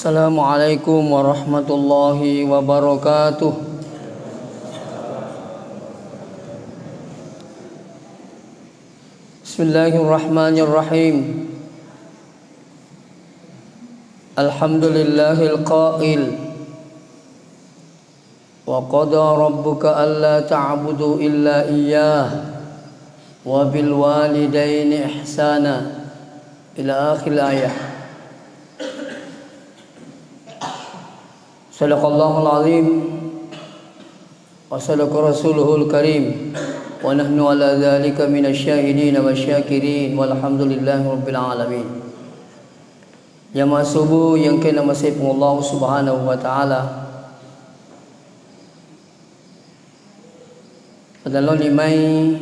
Assalamualaikum warahmatullahi wabarakatuh. Bismillahirrahmanirrahim. Alhamdulillahil qail wa qada rabbuka alla ta'budu illa iyyah wa bil walidaini ihsana ila akhir ayat. Sadaqallahul azim wa sadaqa rasuluhul karim wa nahnu ala dzalika minasyahidin wasyakirin walhamdulillahi rabbil alamin. Jamaah subuh yang kena masih Allah Subhanahu wa taala. Adalah limai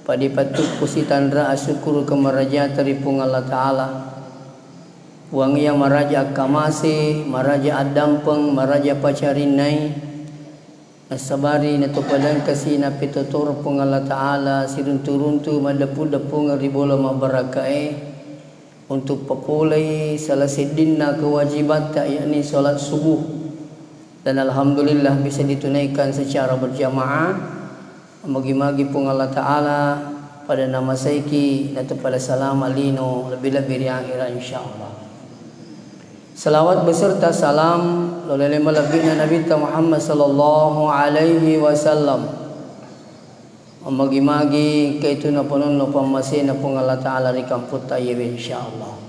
pada patut kusitandra asyukur kemaraja teripung Allah taala. Wangi yang maraja kamasi, maraja adampeng, maraja pacarinai, nasabari natupadan kasi napitutur pung Allah Ta'ala sirunturuntu madapu-dapu ngaribola mabarakai untuk papulai salah sedina kewajiban yakni salat subuh, dan alhamdulillah bisa ditunaikan secara berjamaah. Magi-magi pung Allah Ta'ala pada nama saiki natu pada salam alino lebih-lebih akhirah insyaallah. Salawat beserta salam oleh malabina Nabi Muhammad sallallahu alaihi wasallam. Magi-magi kaitu na punon no pamase na pung Allah Taala ri kamput tayyib insyaallah.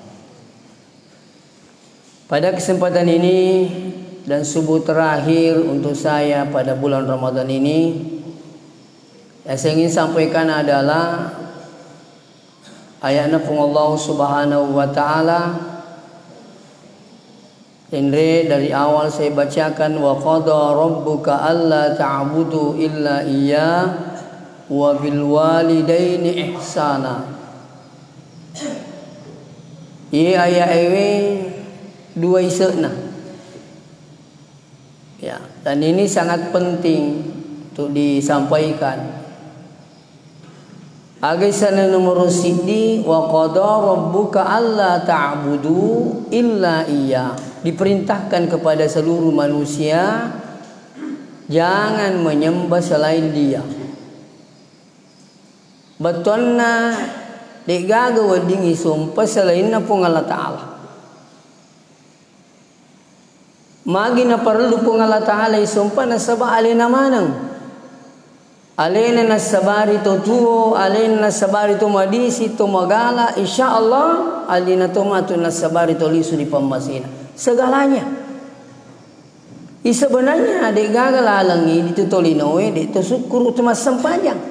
Pada kesempatan ini dan subuh terakhir untuk saya pada bulan Ramadan ini, yang saya ingin sampaikan adalah ayatnya pung Allah Subhanahu wa taala. Ini dari awal saya bacakan wa qada rabbuka alla ta'budu illa iyyah wa bil walidaini ihsana. Ayat ini dua iseuna. Ya, dan ini sangat penting untuk disampaikan. Agisana nomor sidi wa qada rabbuka alla ta'budu illa iyyah. Diperintahkan kepada seluruh manusia jangan menyembah selain Dia. Betulna digaga wadingi sumpah selain pung Allah Ta'ala. Magi na perlu pung Allah Ta'ala sumpah na sabah alina manang. Alena nasabari to tuo, alena nasabari to madisi to magala, insyaallah alina to matu nasabari to lisu di pamasina. Segalanya. Sebenarnya adik gagal alangi ditutolinowe itu syukur cuma sempajan.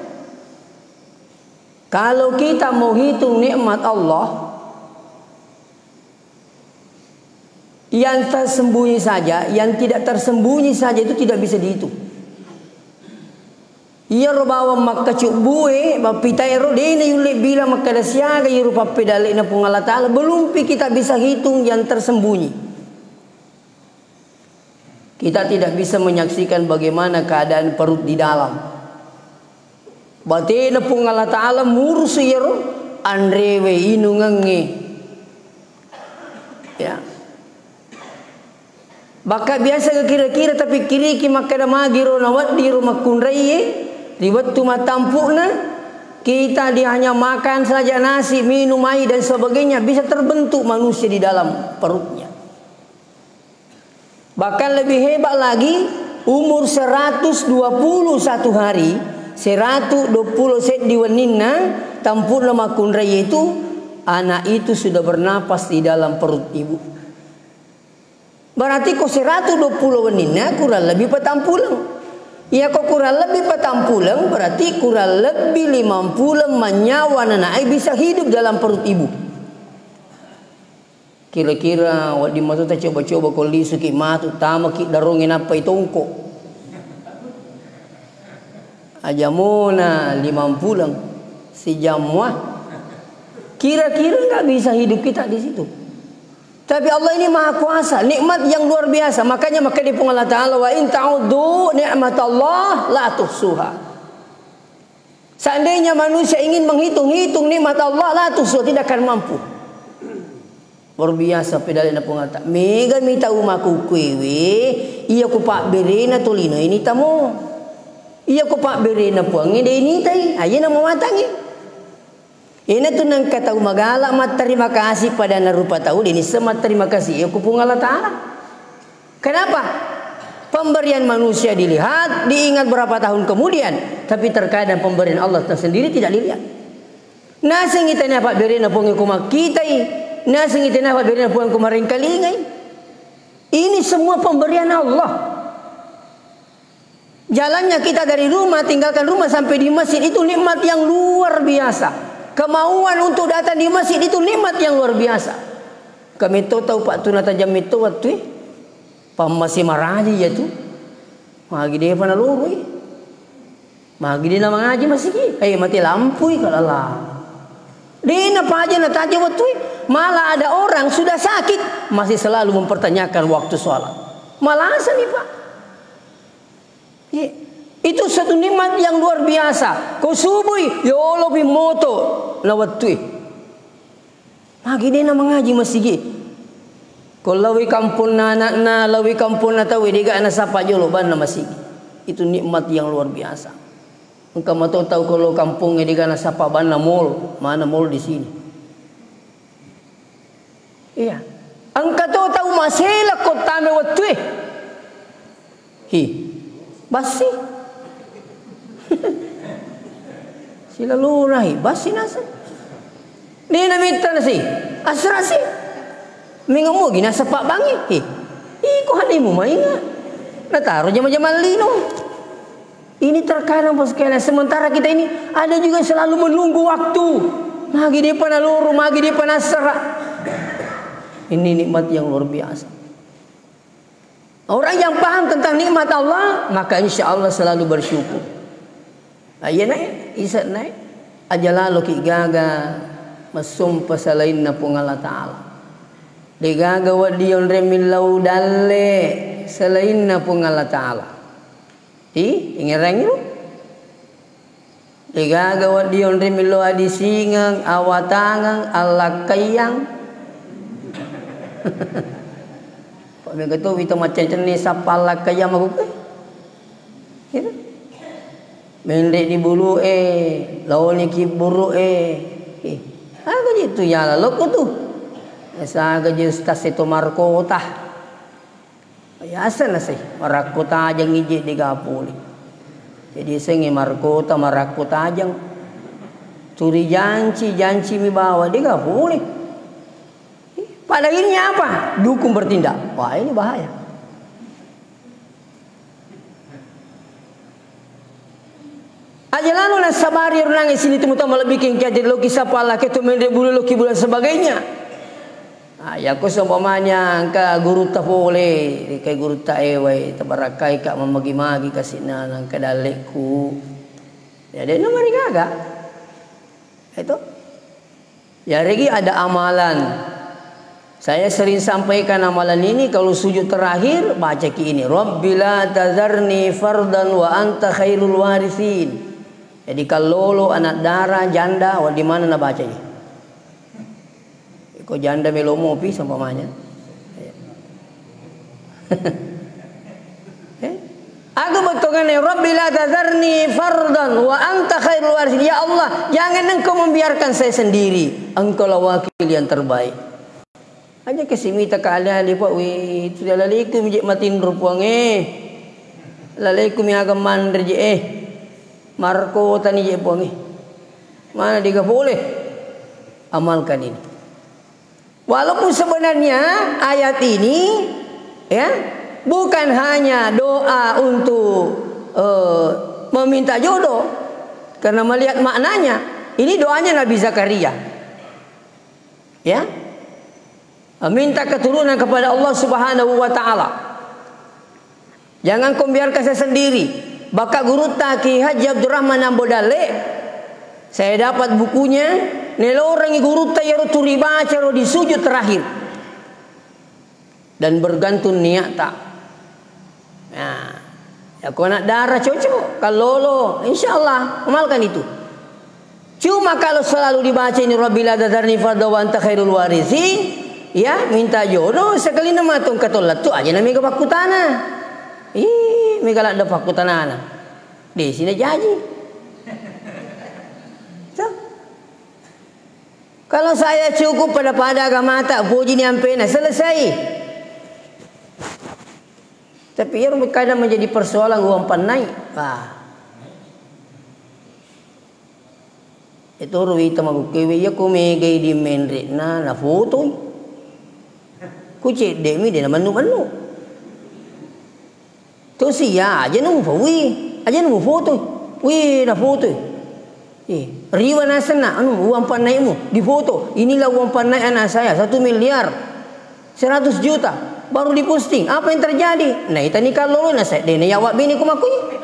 Kalau kita mau hitung nikmat Allah yang tersembunyi saja, yang tidak tersembunyi saja itu tidak bisa dihitung. Ia bawa makka cubue bapitai ro dene yule bila makka dasiaga yiru papedale na pung Allah Taala belum kita bisa hitung yang tersembunyi. Kita tidak bisa menyaksikan bagaimana keadaan perut di dalam. Batina pung Allah Taala mursu yiru andrewe inungenge. Ya. Baka biasa kira-kira tapi kiriki makka da magiro na wat di rumah kunraiye. Di waktu matampukna kita hanya makan saja nasi, minum air dan sebagainya bisa terbentuk manusia di dalam perutnya. Bahkan lebih hebat lagi umur 121 hari, 120 set diweninna tampukna makun raya itu anak itu sudah bernapas di dalam perut ibu. Berarti kok 120 weninna kurang lebih petampulang. Ya kok kurang lebih petampulang berarti kurang lebih 50 nyawa anak bisa hidup dalam perut ibu. Kira-kira wadi matu ta coba-coba ko lisu ki matu tama ki darungin apa itu ungko. Ajamuna 50 si jamwah. Kira-kira enggak bisa hidup kita di situ. Tapi Allah ini maha kuasa, nikmat yang luar biasa. Makanya di pung Allah Ta'ala wa in ta'udu ni'matallah la tuhsuha. Seandainya manusia ingin menghitung-hitung nikmat Allah la tuhsuha, tidak akan mampu. luar biasa pedal na pungata mega mita umaku kwewe iya ko pak berena tolino ini tamo iya ko pak berena puang ini tay ayen na mamatangi ina tu nang kata umagala mat terima kasih pada narupa tahu ini semat terima kasih iya ko pung Allah Ta'ala. Kenapa? Pemberian manusia dilihat diingat berapa tahun kemudian, tapi terkadang pemberian Allah sendiri tidak dilihat. Nasing kita na pak berena puang ko makitai nasing iti na pabirina po ang kumaring kalingay. Ini semua pemberian Allah. Jalannya kita dari rumah, tinggalkan rumah sampai di masjid itu nikmat yang luar biasa. Kemauan untuk datang di masjid itu nikmat yang luar biasa. Kami tahu pak tunata jam itu waktu masih maraji ya tu. Magi dia pana lurui. Magi dia nama ngaji masih ki. Mati lampu kalau lah. Dina pa aja na taja waktu malah ada orang sudah sakit masih selalu mempertanyakan waktu sholat. Malasan nih pak. Itu satu nikmat yang luar biasa. Kau subuh ya Allah moto na waktu. Magi dia na mengaji masih. Kau lawi kampun na anak na lawi kampun na tahu dia na sapa jolo ban na masih. Itu nikmat yang luar biasa. Engkau mau tahu kalau kampungnya dia na sapa ban na mall, mana mall di sini. Iya. Engkau tahu masalah kota me waktu. Basi. Sila lurahi basi nasa. Dia na minta nasi. Asrasi. Mingamu gina sapa bangi. Ko hanimu mainga. Nataro jama-jama lino. Ini terkadang bos sekalian. Sementara kita ini ada juga selalu menunggu waktu. Magi dia panaluru, magi dia panasara. Ini nikmat yang luar biasa. Orang yang paham tentang nikmat Allah, maka insya Allah selalu bersyukur. Iya naik, isa naik. Aja lalu ki gaga masumpa selain na pung Allah Ta'ala. Digaga wa diyon remilau dalle selain na pung Allah Ta'ala. Ingin itu. Digaga wa diyon remilau adisingang awatangang alakayang. Pak begitu kita macam jenis sapala kaya maku ke? Gitu. Mendek di bulu lawan ki buru Aku gitu ya lalu tu. Asa gaji stas itu markota. Biasa nasi markota aja ngiji di gapuli. Jadi sengi markota aja. Curi janci mi bawa di gapuli. Pada akhirnya apa? Dukung bertindak. Wah ini bahaya. Aja lalu na sabari nangis sini temu tama lebih jadi loki sapa lah ketu mende bulu loki bulan sebagainya. Ya ko seumpamanya angka guru ta boleh kai guru ta ewai tabarakai kak memagi-magi kasina nang kadaleku. Ya dia nomor gaga. Itu. Ya regi ada amalan. Saya sering sampaikan amalan ini kalau sujud terakhir baca ki ini. Rabbila tazarni fardan wa anta khairul warithin. Jadi kalau anak darah janda di mana nak baca ini? Kau janda melomo pi seumpamanya. Aku betulkan Rabbila tazarni fardan wa anta khairul warithin. Ya Allah, jangan engkau membiarkan saya sendiri. Engkau lah wakil yang terbaik. Aja kesimita kalian lipat wi itu lalaikum je matin rupuang lalaikum yang agam mandar je marko tani je puang mana dia boleh amalkan ini. Walaupun sebenarnya ayat ini ya bukan hanya doa untuk meminta jodoh karena melihat maknanya ini doanya Nabi Zakaria ya. Minta keturunan kepada Allah Subhanahu wa taala. Jangan kau biarkan saya sendiri. Baka guru Ki Haji Abdurrahman Ambodale. Saya dapat bukunya. Nelorang guru ta yaro turi baca ro di sujud terakhir. Dan bergantung niat tak. Nah, ya kau nak darah cocok. Kalau lo insyaallah amalkan itu. Cuma kalau selalu dibaca ini Rabbila tazarni fardan wa anta khairul warithin. ya minta jodoh sekali nama tong katolat tu aja nami kapakutana. Ih, megala ada pakutana. Di sini janji. So. Kalau saya cukup pada agama tak puji ni ampena selesai. Tapi yang kadang menjadi persoalan uang panai. Itu ruwi tamagu kewe ya kumegay di menre na foto. Kucik demi dia na manu. Tu siya aja nu fawi, aja nu foto. Wih na foto. Riwa na sana uang panai mu di foto. Inilah uang panai anak saya 1 miliar 100 juta baru diposting. Apa yang terjadi? Nah, itu ni kalau na saya dene yawak bini kumakuy.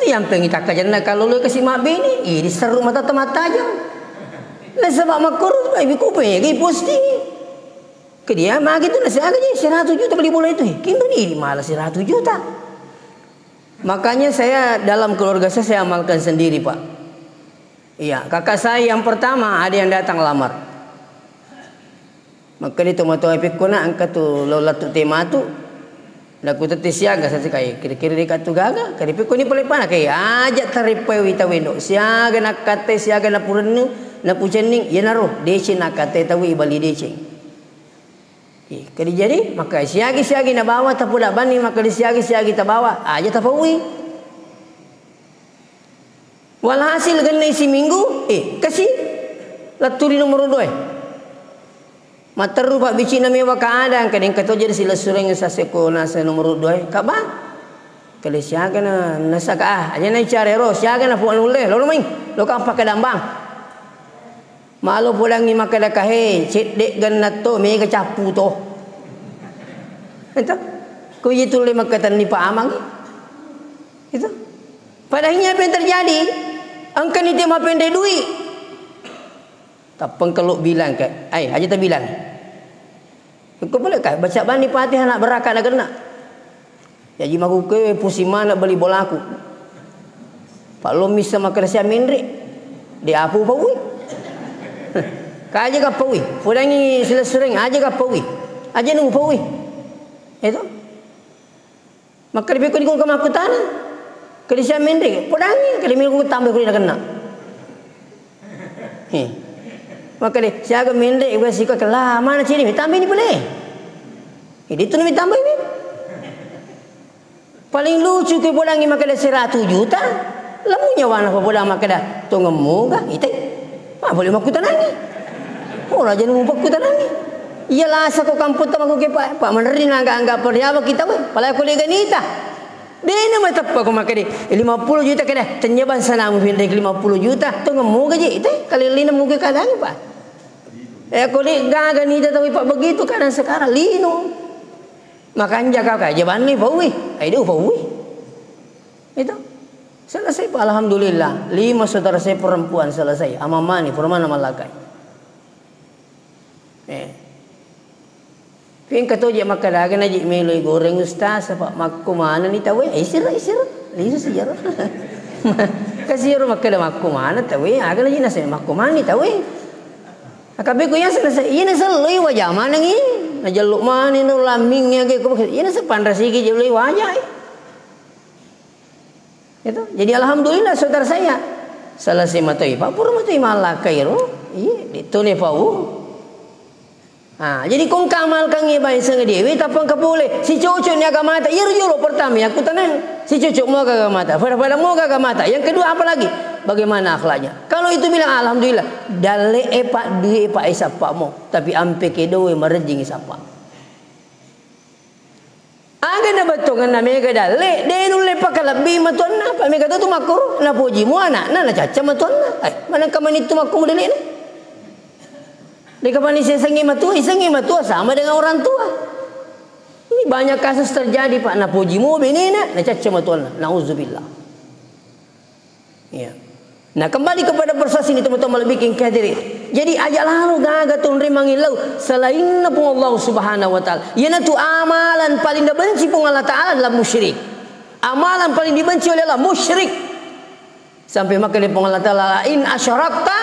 Itu yang pengen kita kajian kalau lu kasih mak bini, ini seru mata aja. Lah sebab makur baik kuping lagi posting. Ke dia mak gitu nasi aja 100 juta beli bola itu. Kini ni malah 100 juta. Makanya saya dalam keluarga saya amalkan sendiri, Pak. Iya, kakak saya yang pertama ada yang datang lamar. Maka dia tomato epik kona angkat tu lola tu tema tu. Laku teti siaga satu kaya kira-kira dekat tu gaga karipi ko ni palepana kaya aja taripay wita wendo siaga nakate siaga na purenu na pucening ya naro dece nakate tawi bali dece kadi jadi maka siagi na bawa tapuda bani maka di siagi ta bawa aja tapawi walhasil ganna isi minggu kasih laturi nomor 2 Mataru pak bici na mewa kaadang kadang kato jadi sila sureng sa seko nasa nomor 2 ka ba kali siaga na nasaka aja na icharero siaga na puan ule lo main lo ka pa kadambang malo pulang ni makada kahe cedek ganat to me ka capu to itu ko itu le makatan ni pa amang itu padahnya apa yang terjadi angka ni tema pendek duit tapang kalau bilang ke aja tak bilang kau boleh kah baca bani Fatihah nak berakat nak kena jadi maku ke pusima nak beli bola aku Pak Lomi sama kerja menrik dia apa pawi kah aja kah pawi pudangi sila sering aja kah pawi aja nunggu pawi itu maka lebih kau dikau maku tanah kerja menrik pudangi kalau milku tambah kau nak kena maka dia siaga mendek gua sika kelah mana sini tambah ni boleh ini tu ni tambah ni paling lucu ke bolangi maka dia 100 juta lamunya wana apa bolang maka dah tongemu kah itu boleh maku tanangi ora jangan mau maku tanangi iyalah sa ko kampung tamaku ke pak menerin anggap perjaba kita we pala ko le ganita dena matappa ko maka dia 50 juta kada tenyaban sana mu pendek 50 juta tongemu gaje itu kali lina mu ke kadang pak kulit gaga ni tapi pak begitu kadang sekarang lino makan jaga kayak jaban ni pawi itu pawi itu selesai pak alhamdulillah 5 saudara saya perempuan selesai amamani permana malakai ping kata je maka daga naji meloi goreng ustaz apa makku mana ni tahu isir lisu sejarah kasih rumah kada makku mana tahu aga naji nasi makku mana ni tahu Akabe ko yan sa ina sa loy wajah mana ngi najaluk mana no laming nya ke ko ina sa pandrasigi je loy wajah itu jadi alhamdulillah saudara saya selesai matoi pak pur matoi malakai ro itu ne pau jadi kong kamal kang ibai sang dewi tapang kapule si cucu ni agama mata yero pertama aku tenang si cucu mau agama mata pada mau agama mata yang kedua apa lagi bagaimana akhlaknya kalau itu bilang alhamdulillah dale pak due pak isapa mo tapi ampe kedowe marejing isapa aga na batongan na mega dale denu le pakalabi matuan na pa mega tu makuru na puji mo anak na caca matuan na mana kaman itu makum dele na di kapan isengi matua sama dengan orang tua ini banyak kasus terjadi pak na puji mo bini na caca matuan na nauzubillah ya. Nah kembali kepada proses ini teman-teman bikin kehadirin. Jadi ajak lalu gaga tun rimangilau selain pun Allah Subhanahu wa taala. Yana tu amalan paling dibenci pun Allah taala adalah musyrik. Amalan paling dibenci oleh Allah musyrik. Sampai maka dia pun Allah taala in asyarakta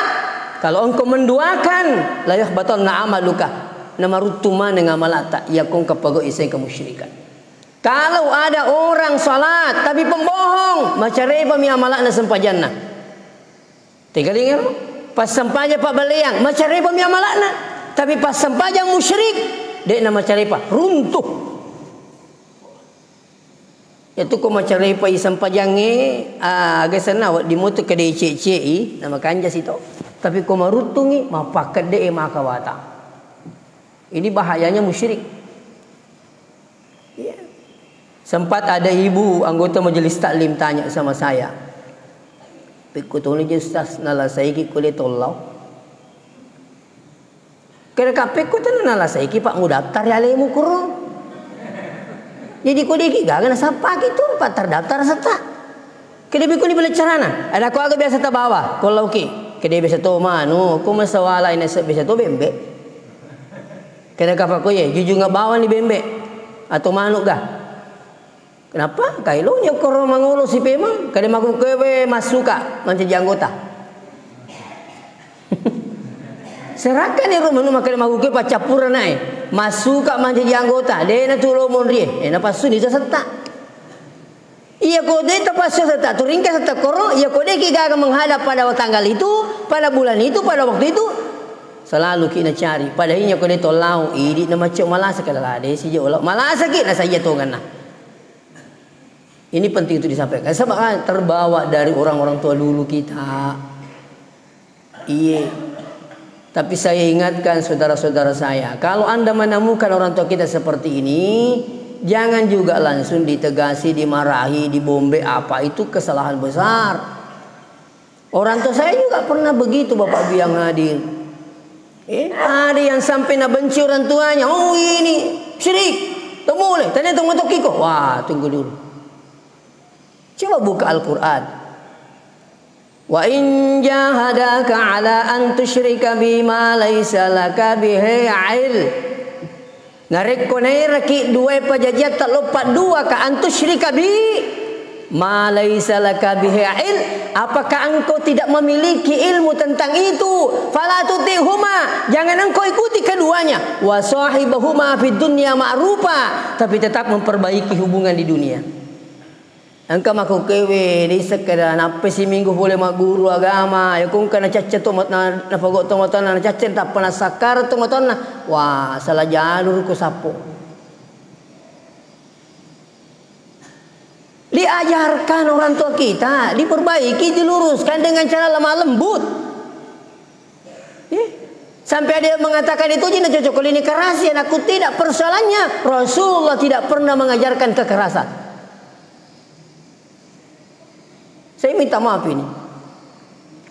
Kalau engkau menduakan, la yahbatanna amaluka. Namarutuma dengan amalata yakun kapago iseng kemusyrikan. Kalau ada orang salat tapi pembohong, macam mi amalana sempajana. Tinggal ingat, pas sampaja pak baleang, macam mi amalana. Tapi pas sampajang musyrik, dek nama carepa runtuh. Itu ko macam repa isam pajange agak sana di motor ke cek nama kanja situ. Tapi ko marutungi mapakat de makawata. Ini bahayanya musyrik. Ya. Sempat ada ibu anggota majelis taklim tanya sama saya. Pikutuni je ustaz nala saiki kulit tollau. Kira kapek tu nala saiki pak mu daftar ya lemu kurung. Jadi kau deki gak kena siapa gitu pak terdaftar serta. Kedai biku ni boleh carana. Ada kau agak biasa terbawa. Kalau okey, kedai biasa tu manu. Kau masalah ini biasa tu bembek. Kena kapal kau ye, jujur ngak bawa ni bembek atau manuk gah? Kenapa? Kailonya kau mangurus si pemang. Kedai maku kewe masuka menjadi anggota. Serahkan ni rumah nu makan maku kewe pacapuran naik. Masuka menjadi anggota. Dia nak turun monri. Napa suni serta. Ia kode terpaksa serta. Tu ringkas serta koro. Ia kode kita akan menghadap pada tanggal itu, pada bulan itu, pada waktu itu. Selalu kita cari. Padahal ia kode tolau. Ini nama cik malah sekali lah. Dia si jauh malah sakit lah saya tu kan. Ini penting itu disampaikan. Sebab kan terbawa dari orang-orang tua dulu kita. Iya. Tapi saya ingatkan saudara-saudara saya, kalau anda menemukan orang tua kita seperti ini, jangan juga langsung ditegasi, dimarahi, dibombe apa, itu kesalahan besar. Orang tua saya juga pernah begitu, Bapak Ibu yang hadir. Ada yang sampai nak benci orang tuanya, oh ini syirik, tak boleh, tanya tunggu kiko. Wah, tunggu dulu. Coba buka Al-Quran. Wa in jahadaka ala an tusyrika bima laysa laka bihi ilm. Ngarek konai raki dua pajajat tak lupa dua ka an tusyrika bi ma laysa laka bihi ilm. Apakah engkau tidak memiliki ilmu tentang itu? Fala tutihuma, jangan engkau ikuti keduanya. Wa sahibahuma fid dunya ma'rufa, tapi tetap memperbaiki hubungan di dunia. Engkau maku kewe di sekedar apa si minggu boleh mak guru agama ya kung kana cacat tu mat na pagok tu mat na cacat tak pernah sakar tu mat na wah salah jalur ku sapo. Diajarkan orang tua kita, diperbaiki, diluruskan dengan cara lemah lembut. Sampai ada yang mengatakan itu jinak cocok ini kerasian. Aku tidak, persoalannya Rasulullah tidak pernah mengajarkan kekerasan. Saya minta maaf ini.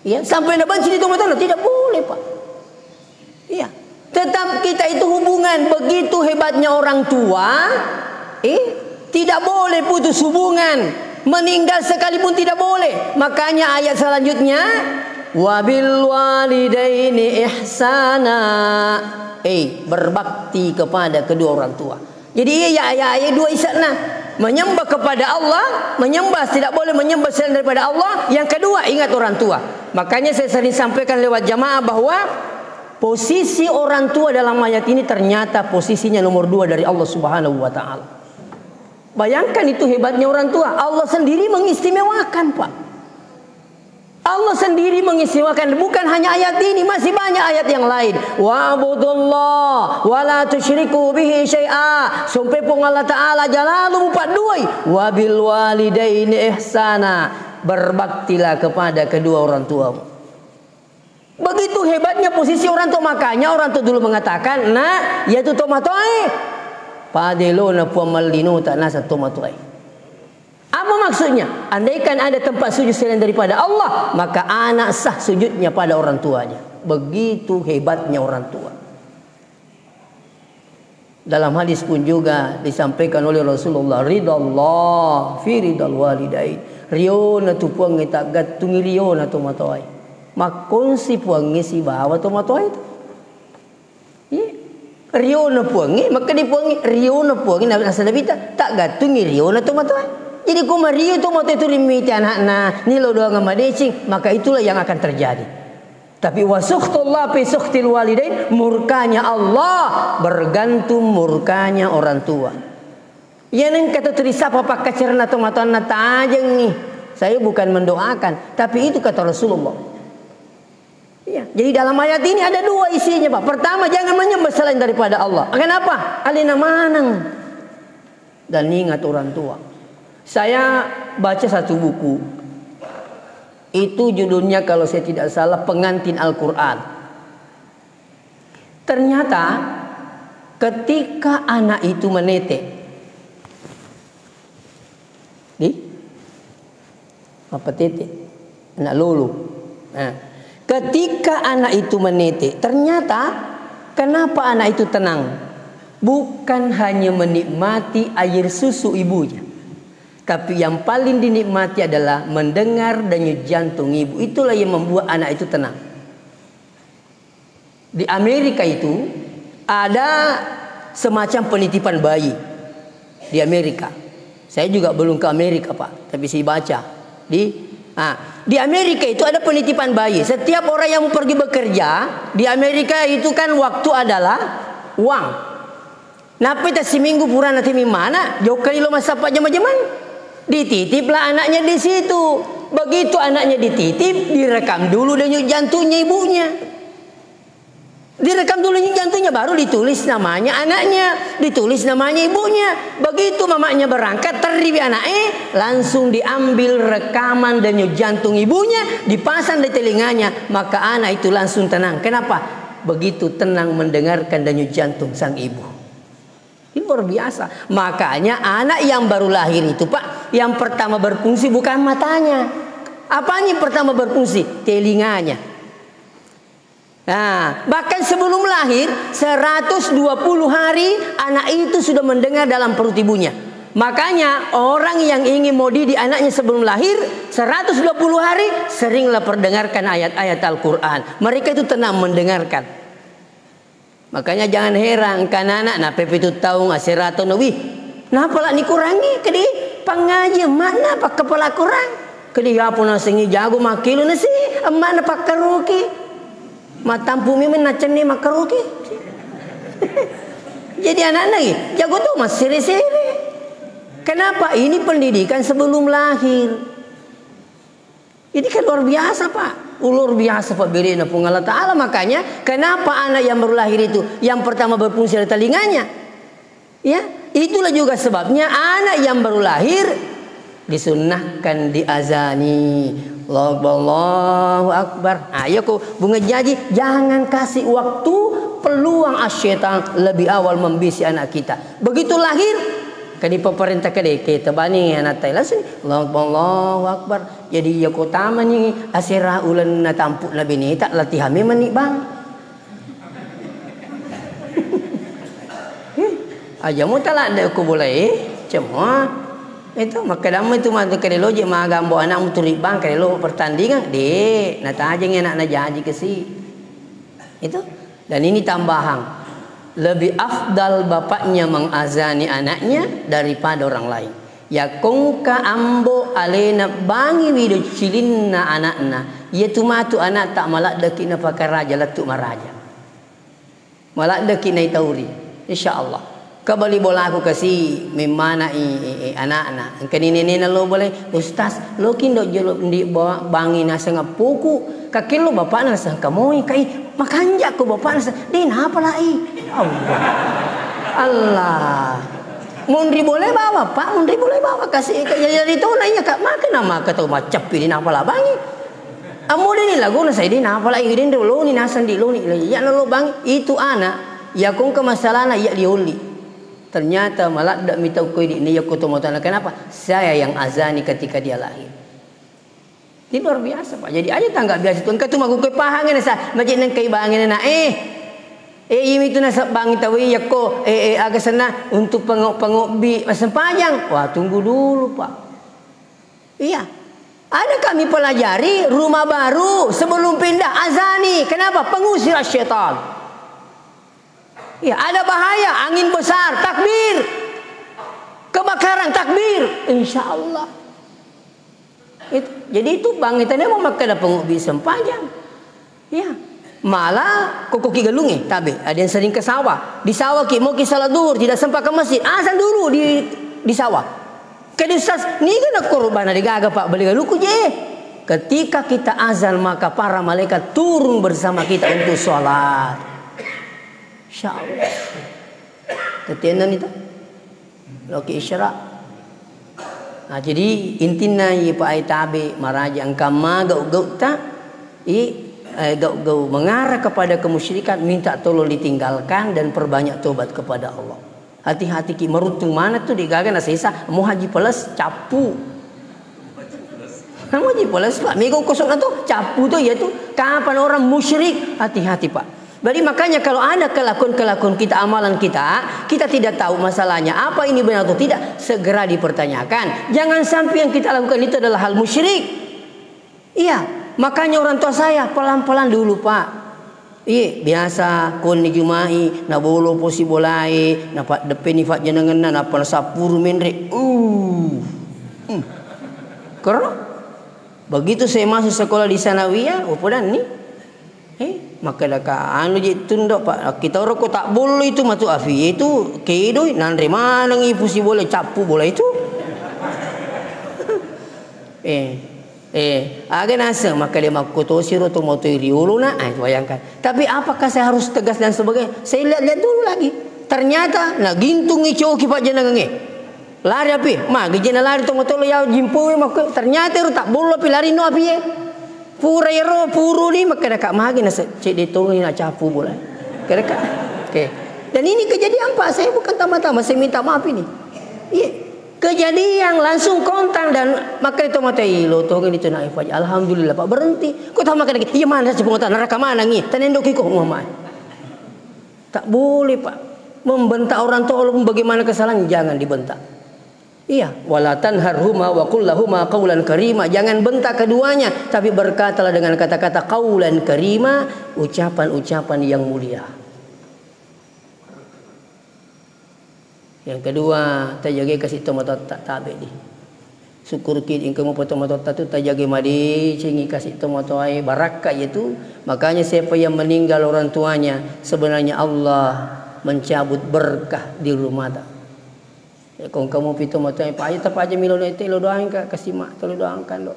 Ya, sampai nak benci di tengah-tengah tidak boleh, Pak. Iya. Tetap kita itu hubungan begitu hebatnya orang tua, tidak boleh putus hubungan. Meninggal sekalipun tidak boleh. Makanya ayat selanjutnya wabil walidaini ihsana. Berbakti kepada kedua orang tua. Jadi ya dua isana. Menyembah kepada Allah, menyembah tidak boleh menyembah selain daripada Allah. Yang kedua, ingat orang tua. Makanya saya sering sampaikan lewat jamaah bahwa posisi orang tua dalam ayat ini ternyata posisinya nomor 2 dari Allah Subhanahu wa taala. Bayangkan itu hebatnya orang tua. Allah sendiri mengistimewakan, Pak. Allah sendiri mengistimewakan, bukan hanya ayat ini, masih banyak ayat yang lain. Wa'budullah wa la tusyriku bihi syai'a. Sampai pun Allah Ta'ala jalalu 42. Wabil walidaini ihsana. Berbaktilah kepada kedua orang tuamu. Begitu hebatnya posisi orang tua. Makanya orang tua dulu mengatakan, nah, yaitu tomatoi. Padelona puamalinu tak nasa tomatoi. Apa maksudnya? Andaikan ada tempat sujud selain daripada Allah, maka anak sah sujudnya pada orang tuanya. Begitu hebatnya orang tua. Dalam hadis pun juga disampaikan oleh Rasulullah, ridallah fi ridal walidain. Riona tu puang tak gatungi riona tu matoi. Makon si puang si bawa tu matoi itu. Riona puangi, maka dipuangi riona puangi nasa Nabi tak gatungi riona tu matoi. Jadi kumario tu moto itu limiti anak-anak ni lo doang ngamadecing, maka itulah yang akan terjadi. Tapi wasuhtullah fi suhtil walidain, murkanya Allah bergantung murkanya orang tua. Ya neng kata tulis apa pakai cerna tomatan tajeng nih. Saya bukan mendoakan, tapi itu kata Rasulullah. Ya, jadi dalam ayat ini ada dua isinya, Pak. Pertama, jangan menyembah selain daripada Allah. Kenapa? Alina manang. Dan ingat orang tua. Saya baca satu buku. Itu judulnya kalau saya tidak salah Pengantin Al-Quran. Ternyata ketika anak itu menetek, apa titik? Anak lulu. Nah, ketika anak itu menetek, ternyata kenapa anak itu tenang? Bukan hanya menikmati air susu ibunya, tapi yang paling dinikmati adalah mendengar denyut jantung ibu. Itulah yang membuat anak itu tenang. Di Amerika itu ada semacam penitipan bayi. Di Amerika. Saya juga belum ke Amerika, Pak, tapi saya baca. Di Amerika itu ada penitipan bayi. Setiap orang yang mau pergi bekerja di Amerika itu kan waktu adalah uang. Napa kita seminggu pura nanti mana? Jauh kali lo masa apa jam-jaman? Dititiplah anaknya di situ. Begitu anaknya dititip, direkam dulu denyut jantungnya ibunya. Direkam dulu denyut jantungnya, baru ditulis namanya anaknya, ditulis namanya ibunya. Begitu mamanya berangkat, terdibi anaknya, langsung diambil rekaman denyut jantung ibunya, dipasang di telinganya, maka anak itu langsung tenang. Kenapa? Begitu tenang mendengarkan denyut jantung sang ibu. Ini luar biasa. Makanya anak yang baru lahir itu, Pak, yang pertama berfungsi bukan matanya. Apanya yang pertama berfungsi? Telinganya. Nah, bahkan sebelum lahir 120 hari anak itu sudah mendengar dalam perut ibunya. Makanya orang yang ingin mau didik anaknya sebelum lahir 120 hari seringlah perdengarkan ayat-ayat Al-Quran. Mereka itu tenang mendengarkan. Makanya jangan heran kan anak nah pepe itu tahu nggak serato nawi. Nah pala dikurangi kedi pengaji mana pak kepala kurang. Kedi apa nasengi jago makilu nasi mana pak keruki. Matampu mimin nacen ni makaruki. Jadi anak lagi jago tuh mas siri-siri. Kenapa? Ini pendidikan sebelum lahir. Ini kan luar biasa, Pak. Luar biasa Pak Birina pun Allah Ta'ala. Makanya kenapa anak yang baru lahir itu yang pertama berfungsi dari telinganya? Ya, itulah juga sebabnya anak yang baru lahir disunnahkan diazani. Allahu Akbar. Ayo kok bunga jadi jangan kasih waktu peluang asyaitan lebih awal membisi anak kita. Begitu lahir kadi pemerintah kadi kita bani anak tai langsung Allahu Akbar. Jadi ya ko tama ni asira ulan na tampu na binita latihan mi mani bang. Aja mo tala da ko boleh cuma itu maka dalam itu mah kalau je mah gambo anak mu tuli bang kalau pertandingan dek nata aja anak na janji ke si itu. Dan ini tambahan lebih afdal bapaknya mengazani anaknya daripada orang lain. Ya kongka ambo alena bangi wido cilinna anakna yaitu matu anak tak malak dekina pakai raja letuk maraja malak dekina itauri insyaallah. Kembali bola aku kasih memana anak-anak. Kanini lo boleh ustaz lo kindo jelo di bawa bangi nasa ngapuku kakil lo bapak nasa kamu kai makanja ko bapak nasa din apa lai Allah mundri boleh bawa pak mundri boleh bawa kasih jadi tahu nanya kak makan nama kata macap din apa lah bangi amu din lagu nasa din apa lai din lo ni nasa di lo ni ya lo bang itu anak ya kong ke masalah ya diuli. Ternyata malah tidak minta koi di ini aku tahu kenapa? Saya yang azani ketika dia lahir. Ini luar biasa Pak. Jadi aja tanggap biasa tuan katu magu koi pahangin sa macam nang kai bangin na ini itu nasa bangi tawi ya ko agak sana untuk pengok bi masa panjang. Wah tunggu dulu Pak. Iya. Ada kami pelajari rumah baru sebelum pindah azani. Kenapa? Pengusir syaitan. Ya, ada bahaya, angin besar, takbir. Kebakaran, takbir. Insyaallah. Jadi itu bang, itu mau makan penguk bisa panjang. Ya. Malah koko ki galunge tabe. Ada yang sering ke sawah. Di sawah ki mau ki salat duhur tidak sempat ke masjid. Azan dulu di sawah. Kadi Ustaz, ni kan korban di gaga Pak beli galuku je. Ketika kita azan maka para malaikat turun bersama kita untuk sholat. Insyaallah. Ketenan itu. Loki isyarat. Nah, jadi intinya ye Pak ai tabe maraja angkama gau-gau ta gau-gau mengarah kepada kemusyrikan, minta tolong ditinggalkan dan perbanyak tobat kepada Allah. Hati-hati ki meruntung mana tuh digaga na sisa mau haji plus capu. Mau haji plus Pak, mego kosong itu capu tuh ya tuh kapan orang musyrik, hati-hati Pak. Jadi makanya kalau ada kelakuan-kelakuan kita, amalan kita tidak tahu masalahnya apa ini benar atau tidak, segera dipertanyakan. Jangan sampai yang kita lakukan itu adalah hal musyrik. Iya, makanya orang tua saya pelan-pelan dulu Pak. Iya, biasa kon ni jumai na bolo posi bolai na pak depan ni fat jenengan na apa sapur menre. Karena begitu saya masuk sekolah di Sanawiyah, opodan ni. Maka dah anu je tunduk Pak. Kita orang ko tak boleh itu matu afi itu kedoi nandre mana ngi posi boleh capu bola itu. Agak nasa maka dia makoto siro to moto riulu na bayangkan. Tapi apakah saya harus tegas dan sebagainya? Saya lihat dulu lagi. Ternyata na gintung ngi cowok Pak jenengan ngi. Lari api, mah gejena lari to moto ya jimpu maka ternyata ru tak boleh pi lari no api ye. Pura ero puru ni maka dak magi na cek ditolong nak capu bola. Kira-kira. Okey. Dan ini kejadian Pak, saya bukan tama-tama saya minta maaf ini. Iya. Kejadian langsung kontak dan maka itu mata ilo to ini tu naik Pak. Alhamdulillah Pak berhenti. Kau tahu makan lagi. Iya mana sepungutan neraka mana ngi? Tanendok iko Muhammad. Tak boleh Pak. Membentak orang tua walaupun bagaimana kesalahan jangan dibentak. Iya, wala tanharhuma wa qul lahuma qaulan karima. Jangan bentak keduanya, tapi berkatalah dengan kata-kata qaulan karima, ucapan-ucapan yang mulia. Yang kedua, tajage kasih tomato tak tabe di. Syukur kid ingkau mau tomato tu tajage madi cengi kasih tomato ai barakah itu. Makanya siapa yang meninggal orang tuanya, sebenarnya Allah mencabut berkah di rumah tak. Ya, kalau kamu pito mata Pak aja tak aja milo itu lo doain kasih mak lo doakan lo.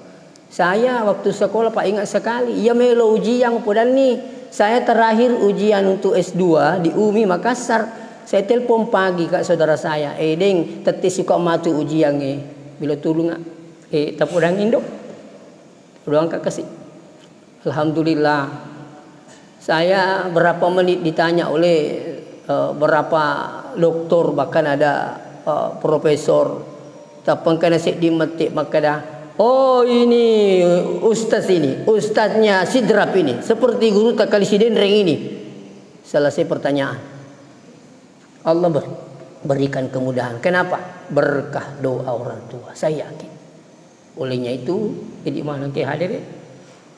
Saya waktu sekolah Pak ingat sekali, ia melo ujian podan ni. Saya terakhir ujian untuk S2 di UMI Makassar. Saya telepon pagi kak saudara saya, deng tetis kok matu ujian bila tolong tak podang indok. Doang kak kasih. Alhamdulillah. Saya berapa menit ditanya oleh berapa doktor bahkan ada profesor tapang kana sik dimetik maka dah oh ini ustaznya sidrap ini seperti guru takali sidendreng ini. Selesai pertanyaan Allah berikan kemudahan. Kenapa? Berkah doa orang tua, saya yakin. Olehnya itu jadi mana ke hadir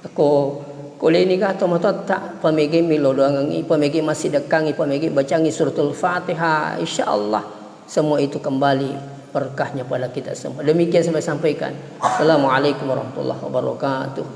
aku koleh ni kata mata tak pamegi milo doang ngi pamegi masih dekang ngi pamegi bacangi suratul Fatihah insyaallah semua itu kembali berkahnya pada kita semua. Demikian saya sampaikan. Assalamualaikum warahmatullahi wabarakatuh.